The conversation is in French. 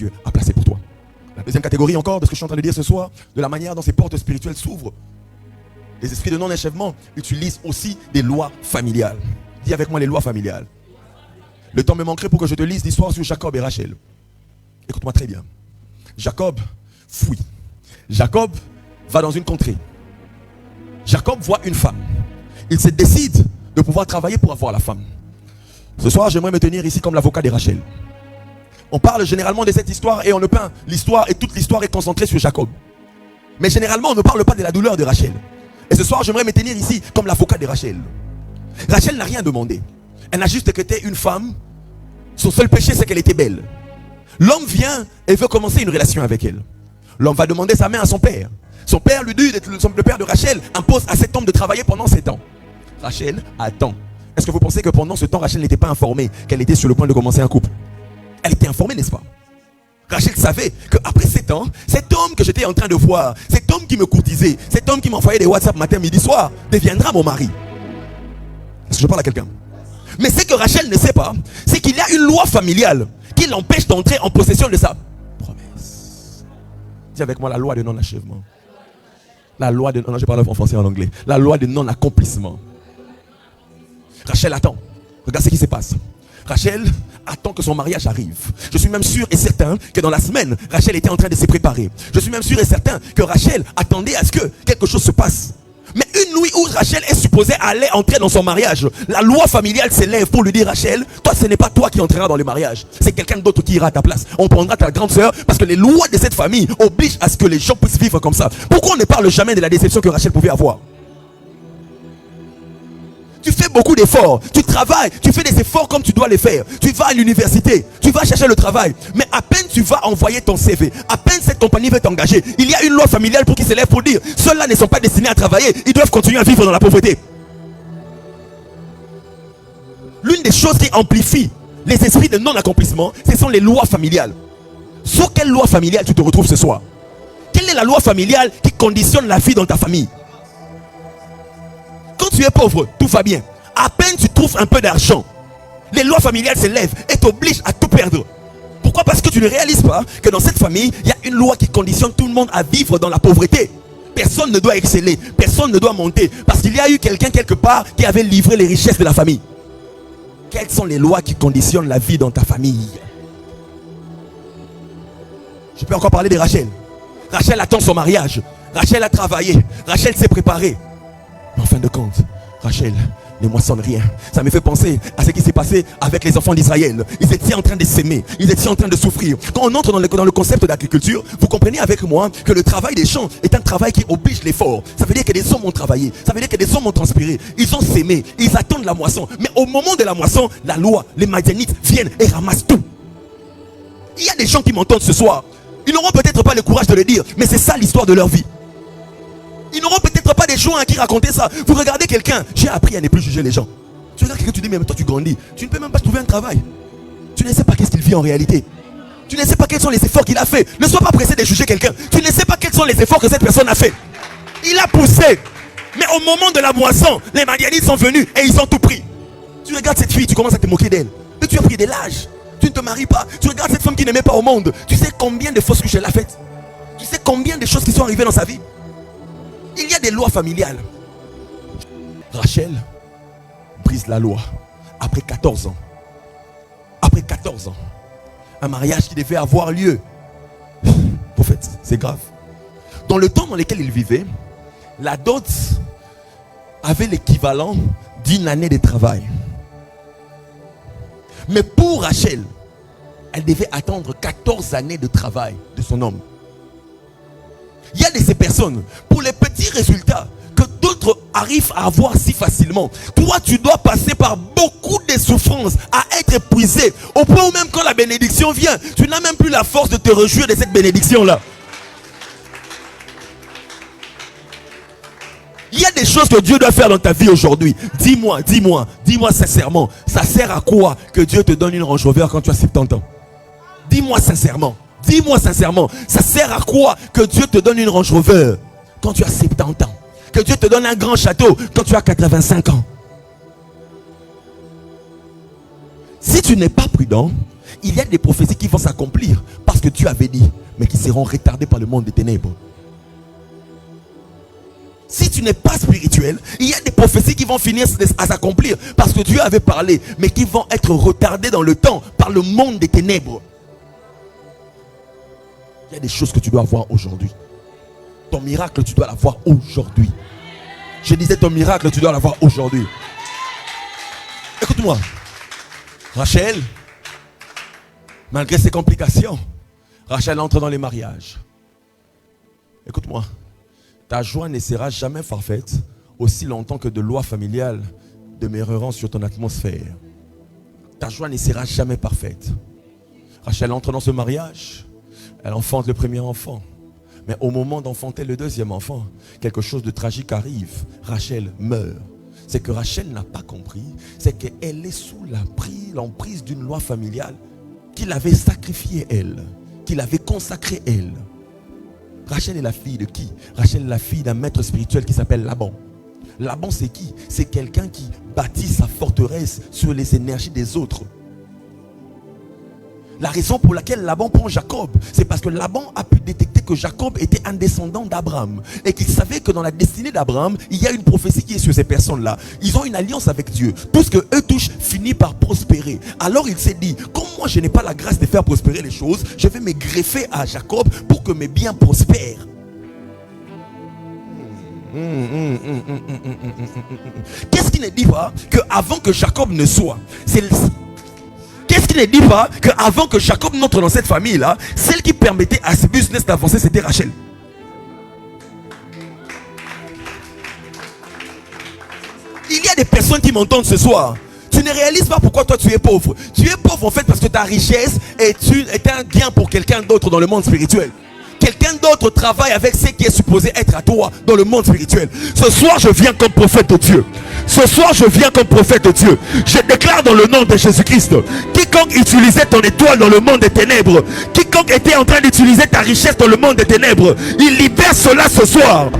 Dieu a placé pour toi. La deuxième catégorie encore de ce que je suis en train de dire ce soir, de la manière dont ces portes spirituelles s'ouvrent. Les esprits de non-achèvement utilisent aussi des lois familiales. Dis avec moi les lois familiales. Le temps me manquerait pour que je te lise l'histoire sur Jacob et Rachel. Écoute-moi très bien. Jacob fuit. Jacob va dans une contrée. Jacob voit une femme. Il se décide de pouvoir travailler pour avoir la femme. Ce soir, j'aimerais me tenir ici comme l'avocat de Rachel. On parle généralement de cette histoire et on ne peint l'histoire et toute l'histoire est concentrée sur Jacob. Mais généralement, on ne parle pas de la douleur de Rachel. Et ce soir, j'aimerais me tenir ici comme l'avocat de Rachel. Rachel n'a rien demandé. Elle n'a juste été une femme. Son seul péché, c'est qu'elle était belle. L'homme vient et veut commencer une relation avec elle. L'homme va demander sa main à son père. Son père lui dit, le père de Rachel impose à cet homme de travailler pendant 7 ans. Rachel attend. Est-ce que vous pensez que pendant ce temps, Rachel n'était pas informée qu'elle était sur le point de commencer un couple? Elle était informée, n'est-ce pas? Rachel savait qu'après 7 ans, cet homme que j'étais en train de voir, cet homme qui me courtisait, cet homme qui m'envoyait des WhatsApp matin, midi, soir, deviendra mon mari. Est-ce que je parle à quelqu'un? Mais ce que Rachel ne sait pas, c'est qu'il y a une loi familiale qui l'empêche d'entrer en possession de sa promesse. Dis avec moi la loi de non-achèvement. La loi de... Non, je parle en français et en anglais. La loi de non-accomplissement. Rachel attend. Regarde ce qui se passe. Rachel attend que son mariage arrive. Je suis même sûr et certain que dans la semaine, Rachel était en train de se préparer. Je suis même sûr et certain que Rachel attendait à ce que quelque chose se passe. Mais une nuit où Rachel est supposée aller entrer dans son mariage, la loi familiale s'élève pour lui dire: Rachel, toi ce n'est pas toi qui entreras dans le mariage, c'est quelqu'un d'autre qui ira à ta place. On prendra ta grande sœur parce que les lois de cette famille obligent à ce que les gens puissent vivre comme ça. Pourquoi on ne parle jamais de la déception que Rachel pouvait avoir? Tu fais beaucoup d'efforts, tu travailles, tu fais des efforts comme tu dois les faire. Tu vas à l'université, tu vas chercher le travail. Mais à peine tu vas envoyer ton CV, à peine cette compagnie veut t'engager, il y a une loi familiale pour qu'ils s'élèvent pour dire: ceux-là ne sont pas destinés à travailler, ils doivent continuer à vivre dans la pauvreté. L'une des choses qui amplifie les esprits de non-accomplissement, ce sont les lois familiales. Sur quelle loi familiale tu te retrouves ce soir? Quelle est la loi familiale qui conditionne la vie dans ta famille? Quand tu es pauvre, tout va bien. À peine tu trouves un peu d'argent, les lois familiales s'élèvent et t'obligent à tout perdre. Pourquoi? Parce que tu ne réalises pas que dans cette famille, il y a une loi qui conditionne tout le monde à vivre dans la pauvreté. Personne ne doit exceller, personne ne doit monter, parce qu'il y a eu quelqu'un quelque part qui avait livré les richesses de la famille. Quelles sont les lois qui conditionnent la vie dans ta famille? Je peux encore parler de Rachel. Rachel attend son mariage. Rachel a travaillé. Rachel s'est préparée. Mais en fin de compte, Rachel ne moissonne rien. Ça me fait penser à ce qui s'est passé avec les enfants d'Israël. Ils étaient en train de s'aimer, ils étaient en train de souffrir. Quand on entre dans le concept d'agriculture, vous comprenez avec moi que le travail des champs est un travail qui oblige l'effort. Ça veut dire que des hommes ont travaillé, ça veut dire que des hommes ont transpiré, ils ont s'aimé, ils attendent la moisson. Mais au moment de la moisson, la loi, les Madianites viennent et ramassent tout. Il y a des gens qui m'entendent ce soir, ils n'auront peut-être pas le courage de le dire, mais c'est ça l'histoire de leur vie. Ils n'auront peut-être pas des gens à qui raconter ça. Vous regardez quelqu'un, j'ai appris à ne plus juger les gens. Tu regardes quelqu'un, tu dis: mais toi tu grandis, tu ne peux même pas trouver un travail. Tu ne sais pas qu'est-ce qu'il vit en réalité. Tu ne sais pas quels sont les efforts qu'il a fait. Ne sois pas pressé de juger quelqu'un. Tu ne sais pas quels sont les efforts que cette personne a fait. Il a poussé. Mais au moment de la moisson, les Madianites sont venus et ils ont tout pris. Tu regardes cette fille, tu commences à te moquer d'elle. Mais tu as pris de l'âge. Tu ne te maries pas. Tu regardes cette femme qui n'aimait pas au monde. Tu sais combien de fausses couches elle a faites. Tu sais combien de choses qui sont arrivées dans sa vie. Il y a des lois familiales. Rachel brise la loi après 14 ans. Après 14 ans. Un mariage qui devait avoir lieu. Prophète, c'est grave. Dans le temps dans lequel il vivait, la dot avait l'équivalent d'une année de travail. Mais pour Rachel, elle devait attendre 14 années de travail de son homme. Il y a de ces personnes, pour les petits résultats que d'autres arrivent à avoir si facilement, toi tu dois passer par beaucoup de souffrances, à être épuisé, au point où même quand la bénédiction vient, tu n'as même plus la force de te réjouir de cette bénédiction-là. Il y a des choses que Dieu doit faire dans ta vie aujourd'hui. Dis-moi sincèrement, ça sert à quoi que Dieu te donne une Range Rover quand tu as 70 ans? Dis-moi sincèrement, ça sert à quoi que Dieu te donne une Range Rover quand tu as 70 ans? Que Dieu te donne un grand château quand tu as 85 ans? Si tu n'es pas prudent, il y a des prophéties qui vont s'accomplir parce que Dieu avait dit, mais qui seront retardés par le monde des ténèbres. Si tu n'es pas spirituel, il y a des prophéties qui vont finir à s'accomplir parce que Dieu avait parlé, mais qui vont être retardées dans le temps par le monde des ténèbres. Il y a des choses que tu dois avoir aujourd'hui. Ton miracle, tu dois l'avoir aujourd'hui. Je disais, ton miracle, tu dois l'avoir aujourd'hui. Écoute-moi. Rachel, malgré ses complications, Rachel entre dans les mariages. Écoute-moi. Ta joie ne sera jamais parfaite aussi longtemps que de lois familiales demeureront sur ton atmosphère. Ta joie ne sera jamais parfaite. Rachel entre dans ce mariage. Elle enfante le premier enfant. Mais au moment d'enfanter le deuxième enfant, quelque chose de tragique arrive. Rachel meurt. C'est que Rachel n'a pas compris. C'est qu'elle est sous l'emprise d'une loi familiale qui l'avait sacrifiée elle. Qui l'avait consacrée elle. Rachel est la fille de qui? Rachel est la fille d'un maître spirituel qui s'appelle Laban. Laban, c'est qui? C'est quelqu'un qui bâtit sa forteresse sur les énergies des autres. La raison pour laquelle Laban prend Jacob, c'est parce que Laban a pu détecter que Jacob était un descendant d'Abraham et qu'il savait que dans la destinée d'Abraham, il y a une prophétie qui est sur ces personnes-là. Ils ont une alliance avec Dieu. Tout ce que eux touchent finit par prospérer. Alors il s'est dit, comme moi je n'ai pas la grâce de faire prospérer les choses, je vais me greffer à Jacob pour que mes biens prospèrent. Qu'est-ce qui ne dit pas qu'avant que Jacob ne soit, qu'est-ce qui ne dit pas qu'avant que Jacob n'entre dans cette famille-là, celle qui permettait à ce business d'avancer, c'était Rachel. Il y a des personnes qui m'entendent ce soir. Tu ne réalises pas pourquoi toi tu es pauvre. Tu es pauvre en fait parce que ta richesse est un gain pour quelqu'un d'autre dans le monde spirituel. Quelqu'un d'autre travaille avec ce qui est supposé être à toi dans le monde spirituel. Ce soir, je viens comme prophète de Dieu. Ce soir, je viens comme prophète de Dieu. Je déclare dans le nom de Jésus-Christ, quiconque utilisait ton étoile dans le monde des ténèbres, quiconque était en train d'utiliser ta richesse dans le monde des ténèbres, il libère cela ce soir.